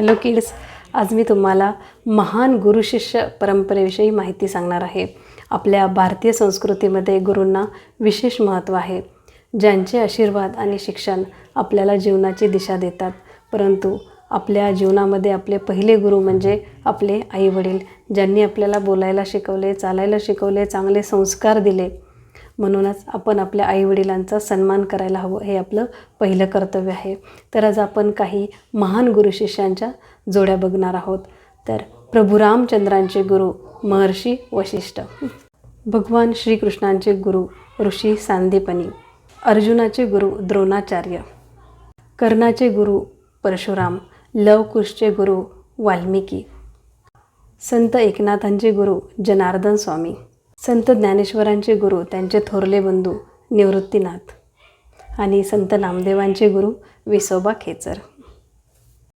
Hello kids, आज मी तुम्हाला महान गुरु शिष्य परंपरेविषयी माहिती सांगणार आहे. आपल्या भारतीय संस्कृतीमध्ये गुरूंना विशेष महत्त्व आहे, ज्यांचे आशीर्वाद आणि शिक्षण आपल्याला जीवनाची दिशा देतात. परंतु आपल्या जीवनामध्ये आपले पहिले गुरु म्हणजे आपले आईवडील, ज्यांनी आपल्याला बोलायला शिकवले, चालायला शिकवले, चांगले संस्कार दिले. म्हणूनच आपण आपल्या आईवडिलांचा सन्मान करायला हवं, हे आपलं पहिलं कर्तव्य आहे. तर आज आपण काही महान गुरु शिष्यांच्या जोड्या बघणार आहोत. तर प्रभू रामचंद्रांचे गुरु महर्षी वशिष्ठ, भगवान श्रीकृष्णांचे गुरु ऋषी सांदीपनी, अर्जुनाचे गुरु द्रोणाचार्य, कर्णाचे गुरु परशुराम, लवकुशचे गुरु वाल्मिकी, संत एकनाथांचे गुरु जनार्दन स्वामी, संत ज्ञानेश्वरांचे गुरु त्यांचे थोरले बंधू निवृत्तीनाथ आणि संत नामदेवांचे गुरु विसोबा खेचर.